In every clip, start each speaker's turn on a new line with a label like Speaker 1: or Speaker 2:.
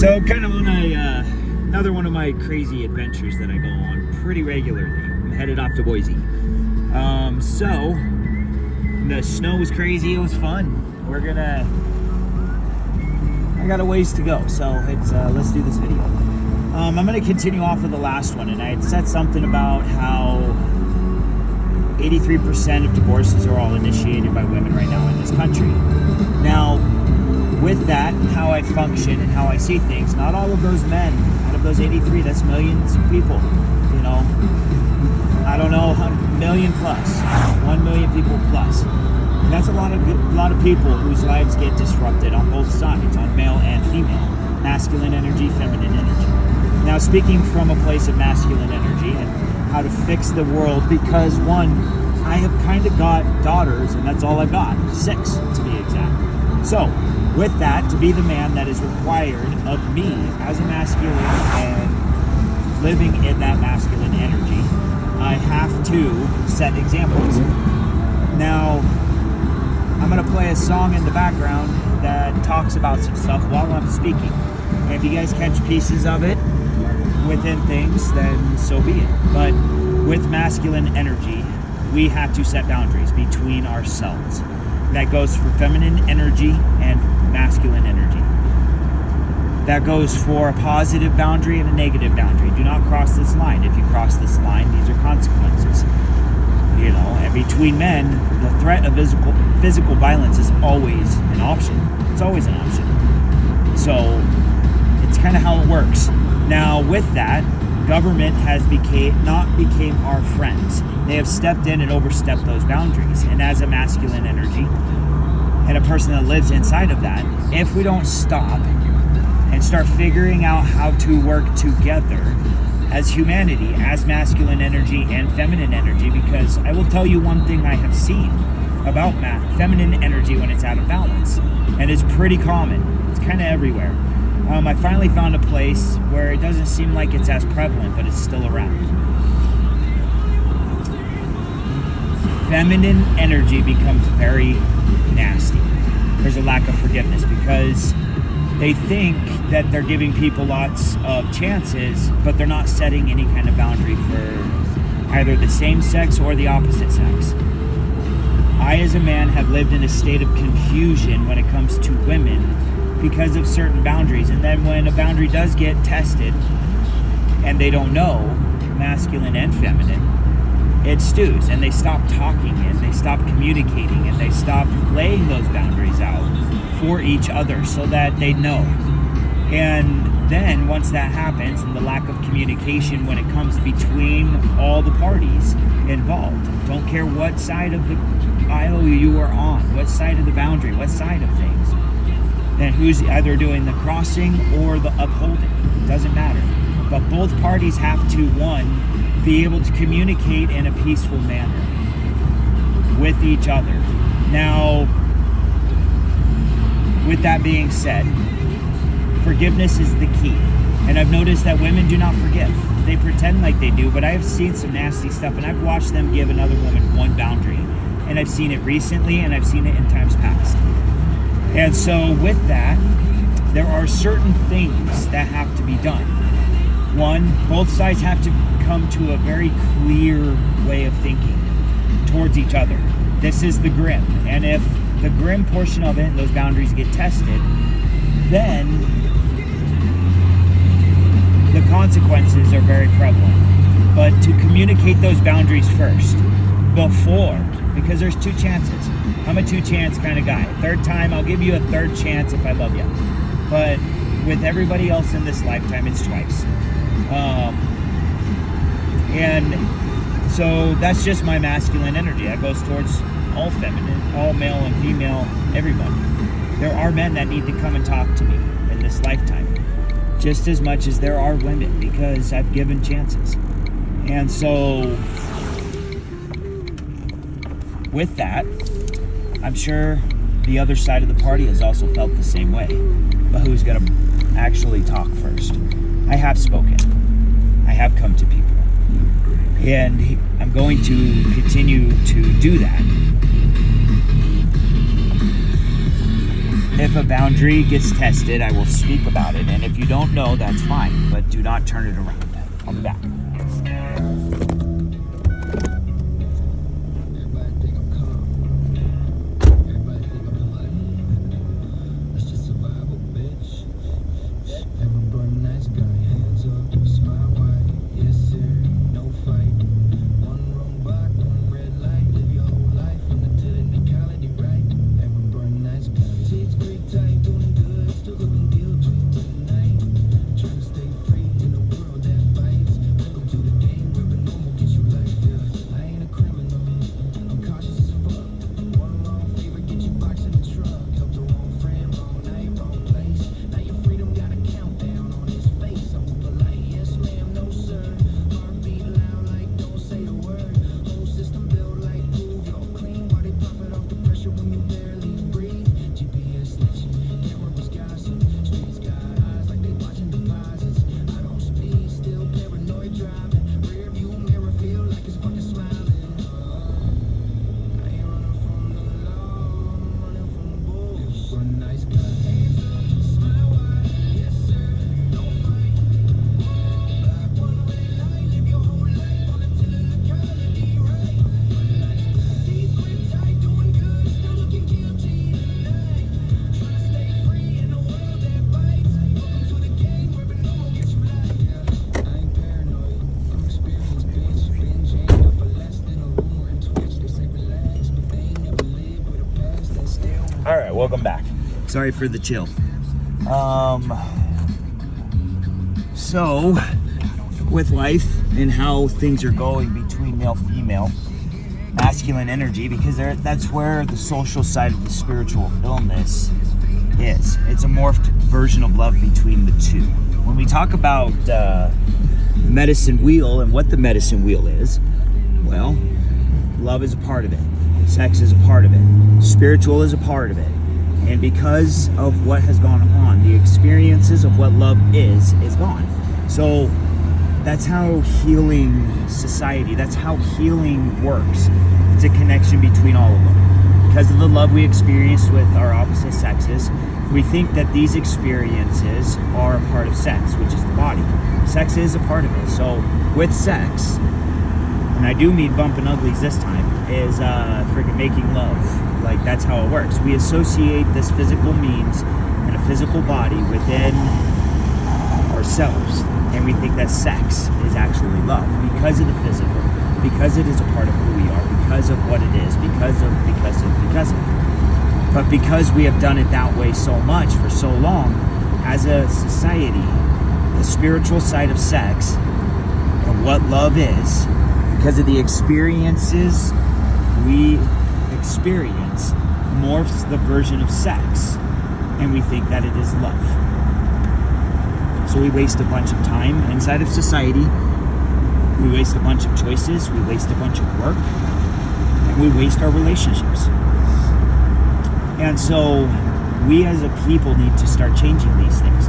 Speaker 1: So kind of on another one of my crazy adventures that I go on pretty regularly. I'm headed off to Boise. So the snow was crazy. It was fun. I got a ways to go. So let's do this video. I'm going to continue off of the last one, and I had said something about how 83% of divorces are all initiated by women right now in this country. Now, with that, how I function and how I see things, not all of those men, out of those 83, that's millions of people, you know, I don't know, 1 million plus, 1 million people plus. And that's a lot of people whose lives get disrupted on both sides, on male and female, masculine energy, feminine energy. Now, speaking from a place of masculine energy and how to fix the world, because one, I have kind of got daughters, and that's all I've got, 6 to be exact. So, with that, to be the man that is required of me as a masculine and living in that masculine energy, I have to set examples. Now, I'm going to play a song in the background that talks about some stuff while I'm speaking. And if you guys catch pieces of it within things, then so be it. But with masculine energy, we have to set boundaries between ourselves. That goes for feminine energy and masculine energy. That goes for a positive boundary and a negative boundary. Do not cross this line. If you cross this line, these are consequences. You know, and between men, the threat of physical violence is always an option. It's always an option. So it's kind of how it works. Now, with that, government has not became our friends. They have stepped in and overstepped those boundaries. And as a masculine energy and a person that lives inside of that, if we don't stop and start figuring out how to work together as humanity, as masculine energy and feminine energy, because I will tell you one thing I have seen about feminine energy when it's out of balance, and it's pretty common. It's kind of everywhere. I finally found a place where it doesn't seem like it's as prevalent, but it's still around. Feminine energy becomes very nasty. There's a lack of forgiveness because they think that they're giving people lots of chances, but they're not setting any kind of boundary for either the same sex or the opposite sex. I, as a man, have lived in a state of confusion when it comes to women because of certain boundaries. And then when a boundary does get tested and they don't know, masculine and feminine, it stews, and they stop talking and they stop communicating and they stop laying those boundaries out for each other so that they know. And then once that happens, and the lack of communication when it comes between all the parties involved, don't care what side of the aisle you are on, what side of the boundary, what side of things, then who's either doing the crossing or the upholding, it doesn't matter. But both parties have to, one, be able to communicate in a peaceful manner with each other. Now, with that being said, forgiveness is the key. And I've noticed that women do not forgive. They pretend like they do, but I have seen some nasty stuff, and I've watched them give another woman one boundary. And I've seen it recently, and I've seen it in times past. And so with that, there are certain things that have to be done. One, both sides have to come to a very clear way of thinking towards each other. This is the grim. And if the grim portion of it and those boundaries get tested, then the consequences are very prevalent. But to communicate those boundaries first, before, because there's 2 chances. I'm a 2-chance kind of guy. Third time, I'll give you a 3rd chance if I love you. But with everybody else in this lifetime, it's twice. And so that's just my masculine energy. That goes towards all feminine, all male and female, everybody. There are men that need to come and talk to me in this lifetime, just as much as there are women, because I've given chances. And so with that, I'm sure the other side of the party has also felt the same way. But who's going to actually talk first? I have spoken. I have come to people. And I'm going to continue to do that. If a boundary gets tested, I will speak about it. And if you don't know, that's fine. But do not turn it around. I'll be back. All right, welcome back. Sorry for the chill. So, with life and how things are going between male, female, masculine energy, because that's where the social side of the spiritual illness is. It's a morphed version of love between the two. When we talk about medicine wheel and what the medicine wheel is, well, love is a part of it. Sex is a part of it. Spiritual is a part of it. And because of what has gone on, the experiences of what love is gone. So that's how healing society, that's how healing works. It's a connection between all of them. Because of the love we experienced with our opposite sexes, we think that these experiences are a part of sex, which is the body. Sex is a part of it. So with sex, and I do mean bumping uglies this time, is freaking making love. Like, that's how it works. We associate this physical means and a physical body within ourselves, and we think that sex is actually love because of the physical, because it is a part of who we are, because of what it is, because of. But because we have done it that way so much for so long, as a society, the spiritual side of sex and what love is, because of the experiences we experience, morphs the version of sex, and we think that it is love. So we waste a bunch of time inside of society, we waste a bunch of choices, we waste a bunch of work, and we waste our relationships. And so we as a people need to start changing these things.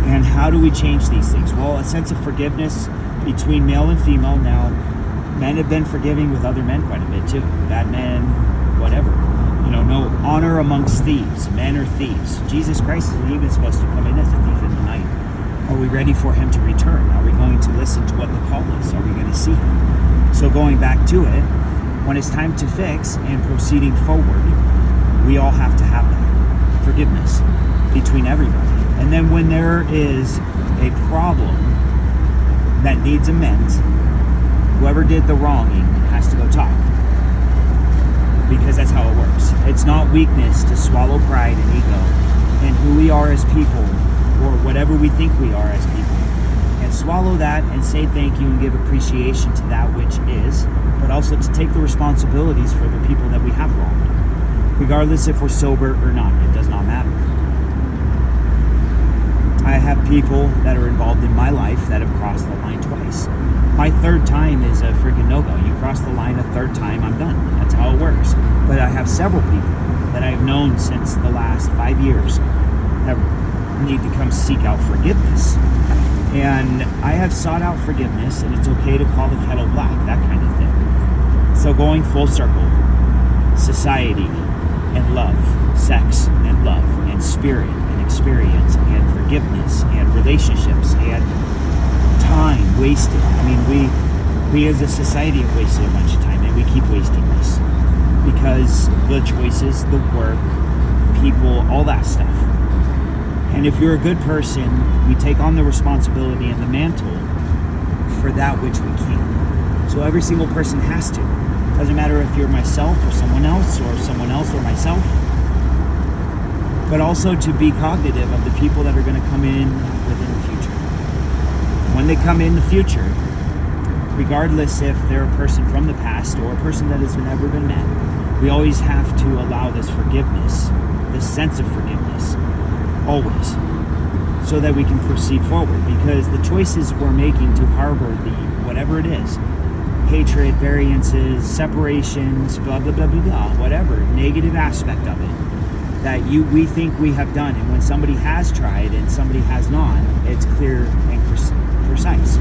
Speaker 1: And how do we change these things? Well, a sense of forgiveness between male and female. Now, men have been forgiving with other men quite a bit too. Bad men, whatever. No honor amongst thieves. Men are thieves. Jesus Christ is even supposed to come in as a thief in the night. Are we ready for him to return? Are we going to listen to what the call is? Are we going to see him? So going back to it, when it's time to fix and proceeding forward, we all have to have that forgiveness between everybody. And then when there is a problem that needs amends, whoever did the wronging has to go talk. Because that's how it works. It's not weakness to swallow pride and ego and who we are as people, or whatever we think we are as people, and swallow that and say thank you and give appreciation to that which is, but also to take the responsibilities for the people that we have wronged, regardless if we're sober or not. It does not matter. I have people that are involved in my life that have crossed the line twice. My third time is a freaking no-go. You cross the line a third time, I'm done. That's how it works. But I have several people that I've known since the last 5 years that need to come seek out forgiveness. And I have sought out forgiveness, and it's okay to call the kettle black, that kind of thing. So going full circle, society and love, sex and love, and and spirit and experience and forgiveness and relationships and time wasted. I mean, we as a society have wasted a bunch of time, and we keep wasting this because the choices, the work, people, all that stuff. And if you're a good person, we take on the responsibility and the mantle for that which we can. So every single person has to. Doesn't matter if you're myself or someone else or myself, but also to be cognitive of the people that are going to come in within the future. When they come in the future, regardless if they're a person from the past or a person that has never been met, we always have to allow this forgiveness, this sense of forgiveness, always, so that we can proceed forward. Because the choices we're making to harbor the whatever it is, hatred, variances, separations, blah, blah, blah, blah, blah, whatever negative aspect of it that we think we have done, and when somebody has tried and somebody has not, it's clear and precise.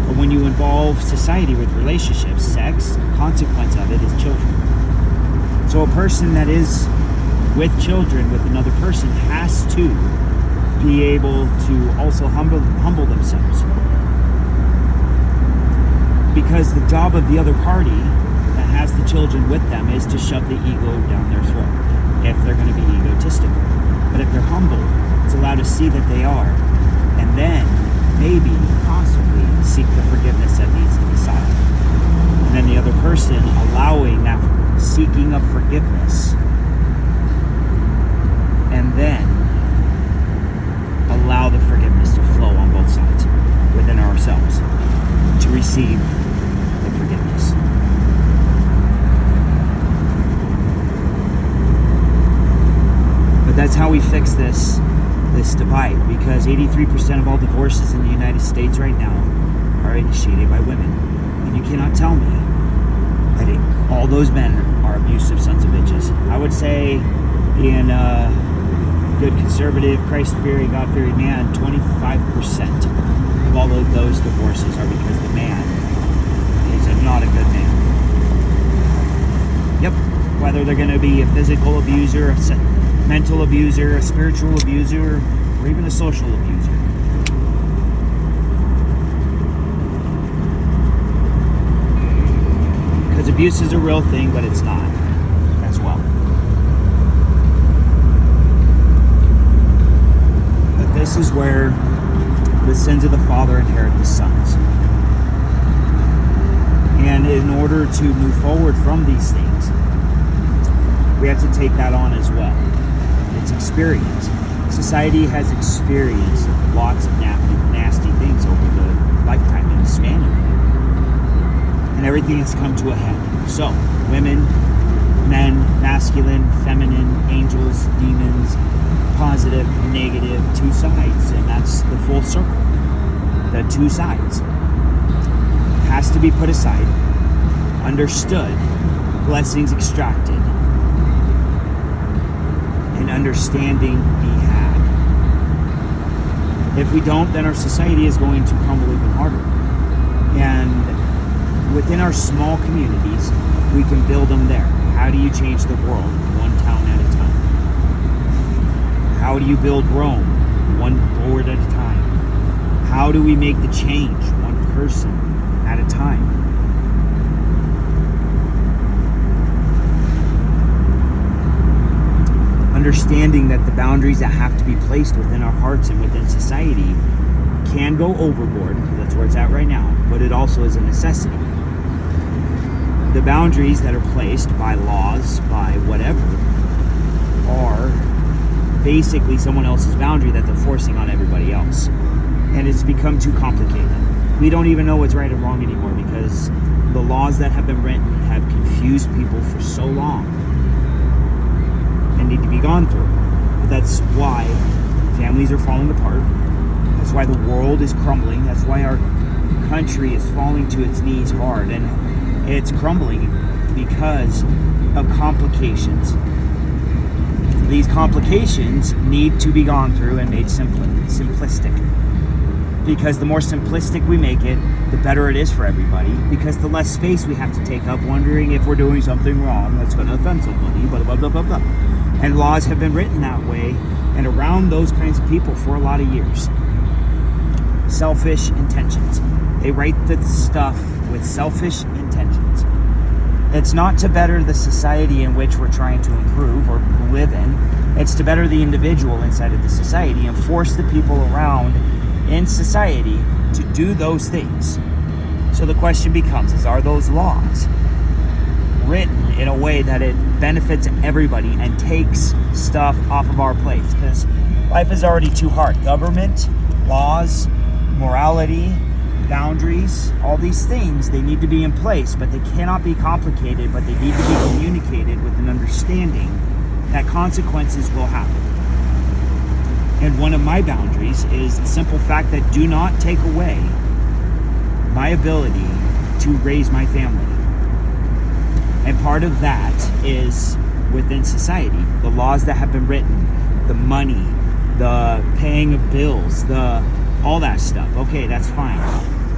Speaker 1: But when you involve society with relationships, sex, the consequence of it is children. So a person that is with children with another person has to be able to also humble themselves. Because the job of the other party that has the children with them is to shove the ego down their throat if they're going to be egotistical. But if they're humble, it's allowed to see that they are, and then maybe, possibly, seek the forgiveness that needs to be sought. And then the other person allowing that seeking of forgiveness, and then allow the forgiveness to flow on both sides within ourselves to receive the forgiveness. But that's how we fix this divide, because 83% of all divorces in the United States right now are initiated by women. And you cannot tell me that all those men are abusive sons of bitches. I would say in good conservative, Christ-fearing, God-fearing man, 25% of all of those divorces are because the man is not a good man. Yep, whether they're going to be a physical abuser, a mental abuser, a spiritual abuser, or even a social abuser. Because abuse is a real thing, but it's not as well. But this is where the sins of the father inherit the sons. And in order to move forward from these things, we have to take that on as well. It's experience. Society has experienced lots of nasty things over the lifetime and the span of it. And everything has come to a head. So, women, men, masculine, feminine, angels, demons, positive, negative, two sides. And that's the full circle. The two sides. Has to be put aside, understood, blessings extracted, and understanding be had. If we don't, then our society is going to crumble even harder. And within our small communities, we can build them there. How do you change the world? One town at a time. How do you build Rome? One board at a time. How do we make the change? One person at a time. Understanding that the boundaries that have to be placed within our hearts and within society can go overboard, that's where it's at right now, but it also is a necessity. The boundaries that are placed by laws, by whatever, are basically someone else's boundary that they're forcing on everybody else. And it's become too complicated. We don't even know what's right or wrong anymore because the laws that have been written have confused people for so long and need to be gone through. But that's why families are falling apart. That's why the world is crumbling. That's why our country is falling to its knees hard. And it's crumbling because of complications. These complications need to be gone through and made simplistic. Because the more simplistic we make it, the better it is for everybody. Because the less space we have to take up wondering if we're doing something wrong that's going to offend somebody, blah, blah, blah, blah, blah. And laws have been written that way and around those kinds of people for a lot of years. Selfish intentions. They write the stuff with selfish intentions. It's not to better the society in which we're trying to improve or live in. It's to better the individual inside of the society and force the people around in society to do those things. So the question becomes, are those laws written in a way that it benefits everybody and takes stuff off of our plates? Because life is already too hard. Government, laws, morality, boundaries, all these things, they need to be in place, but they cannot be complicated, but they need to be communicated with an understanding that consequences will happen. And one of my boundaries is the simple fact that do not take away my ability to raise my family. And part of that is within society, the laws that have been written, the money, the paying of bills, all that stuff. Okay, that's fine.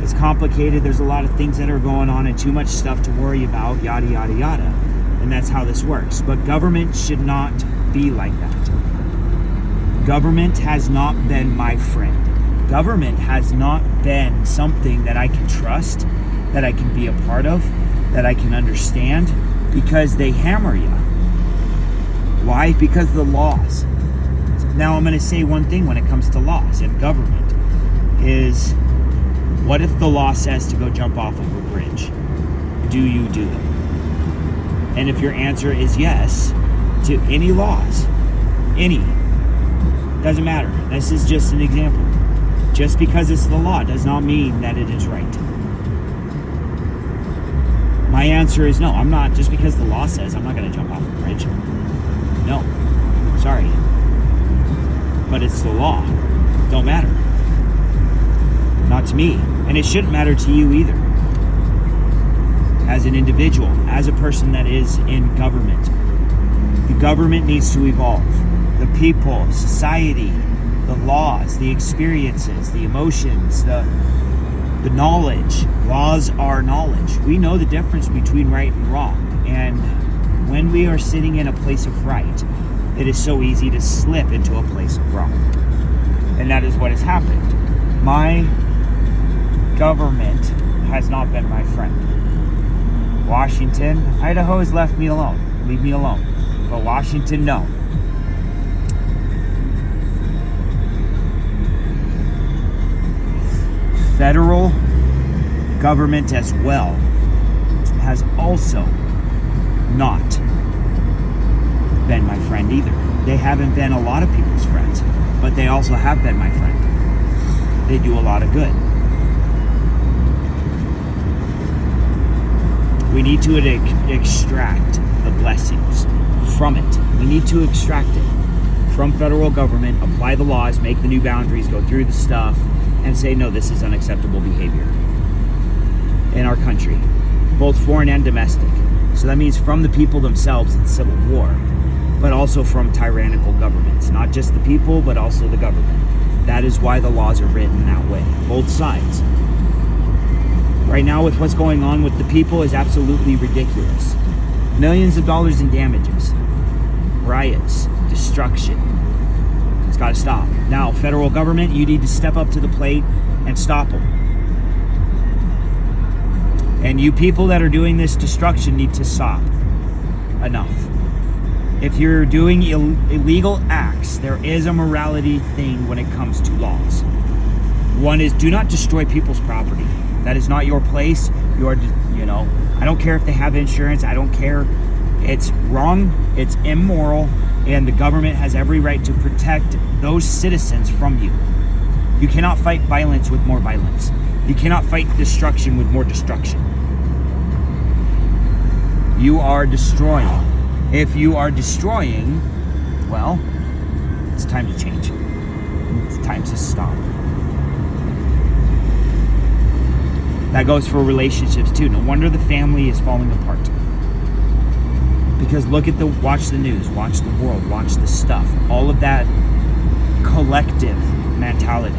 Speaker 1: It's complicated. There's a lot of things that are going on and too much stuff to worry about, yada, yada, yada. And that's how this works. But government should not be like that. Government has not been my friend. Government has not been something that I can trust, that I can be a part of, that I can understand, because they hammer you. Why? Because of the laws. Now I'm going to say one thing when it comes to laws and government is, what if the law says to go jump off of a bridge? Do you do it? And if your answer is yes to any laws, doesn't matter. This is just an example. Just because it's the law does not mean that it is right. My answer is no. I'm not, just because the law says I'm not going to jump off a bridge. No. Sorry. But it's the law. Don't matter. Not to me. And it shouldn't matter to you either. As an individual, as a person that is in government. The government needs to evolve. The people, society, the laws, the experiences, the emotions, the knowledge. Laws are knowledge. We know the difference between right and wrong. And when we are sitting in a place of right, it is so easy to slip into a place of wrong. And that is what has happened. My government has not been my friend. Washington, Idaho has left me alone. Leave me alone. But Washington, no. Federal government as well has also not been my friend either. They haven't been a lot of people's friends, but they also have been my friend. They do a lot of good. We need to extract the blessings from it. We need to extract it from federal government, apply the laws, make the new boundaries, go through the stuff, and say, no, this is unacceptable behavior in our country, both foreign and domestic. So that means from the people themselves in civil war, but also from tyrannical governments. Not just the people, but also the government. That is why the laws are written that way, both sides. Right now, with what's going on with the people is absolutely ridiculous. Millions of dollars in damages, riots, destruction. It's got to stop. Now, federal government, you need to step up to the plate and stop them. And you people that are doing this destruction need to stop. Enough. If you're doing illegal acts, there is a morality thing when it comes to laws. One is, do not destroy people's property. That is not your place. I don't care if they have insurance. I don't care. It's wrong. It's immoral. And the government has every right to protect those citizens from you. You cannot fight violence with more violence. You cannot fight destruction with more destruction. You are destroying. If you are destroying, well, it's time to change. It's time to stop. That goes for relationships too. No wonder the family is falling apart. Because watch the news, watch the world, watch the stuff. All of that collective mentality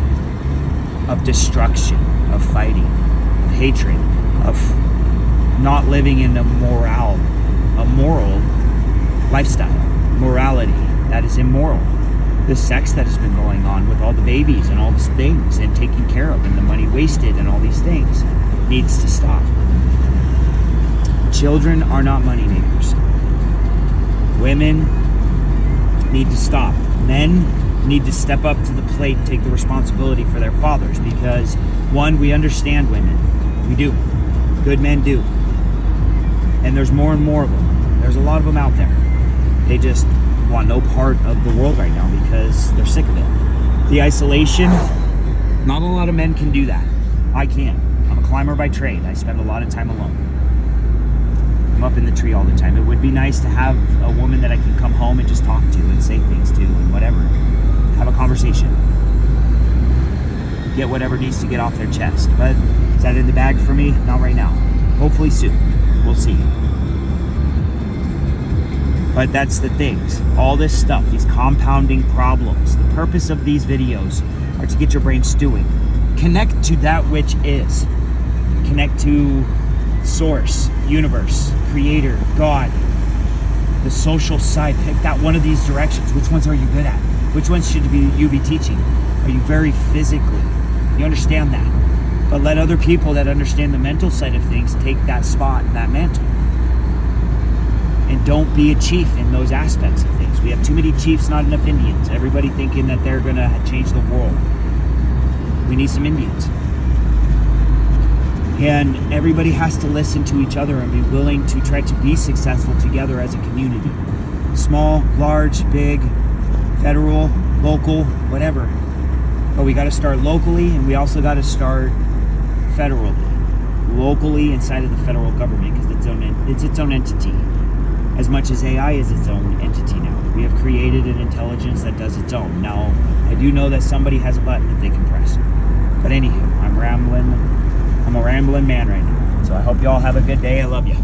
Speaker 1: of destruction, of fighting, of hatred, of not living in a moral lifestyle, morality that is immoral. the sex that has been going on with all the babies and all these things and taken care of and the money wasted and all these things needs to stop. Children are not money makers. Women need to stop. Men need to step up to the plate and take the responsibility for their fathers, because one, we understand women. We do. Good men do. And there's more and more of them. There's a lot of them out there. They just want no part of the world right now because they're sick of it. The isolation, not a lot of men can do that. I can. I'm a climber by trade. I spend a lot of time alone. I'm up in the tree all the time. It would be nice to have a woman that I can come home and just talk to and say things to and whatever. Have a conversation. Get whatever needs to get off their chest. But is that in the bag for me? Not right now. Hopefully soon. We'll see. But that's the things. All this stuff, these compounding problems. The purpose of these videos are to get your brain stewing. Connect to that which is. Connect to source, universe, creator, God, the social side. Pick that one of these directions. Which ones are you good at? Which ones should you be teaching? Are you very physically? You understand that. But let other people that understand the mental side of things take that spot and that mantle. And don't be a chief in those aspects of things. We have too many chiefs, not enough Indians. Everybody thinking that they're going to change the world. We need some Indians. And everybody has to listen to each other and be willing to try to be successful together as a community. Small, large, big, federal, local, whatever. But we got to start locally, and we also got to start federally. Locally inside of the federal government, because it's its own entity. As much as AI is its own entity now. We have created an intelligence that does its own. Now, I do know that somebody has a button that they can press. But anywho, I'm a rambling man right now. So I hope y'all have a good day. I love you.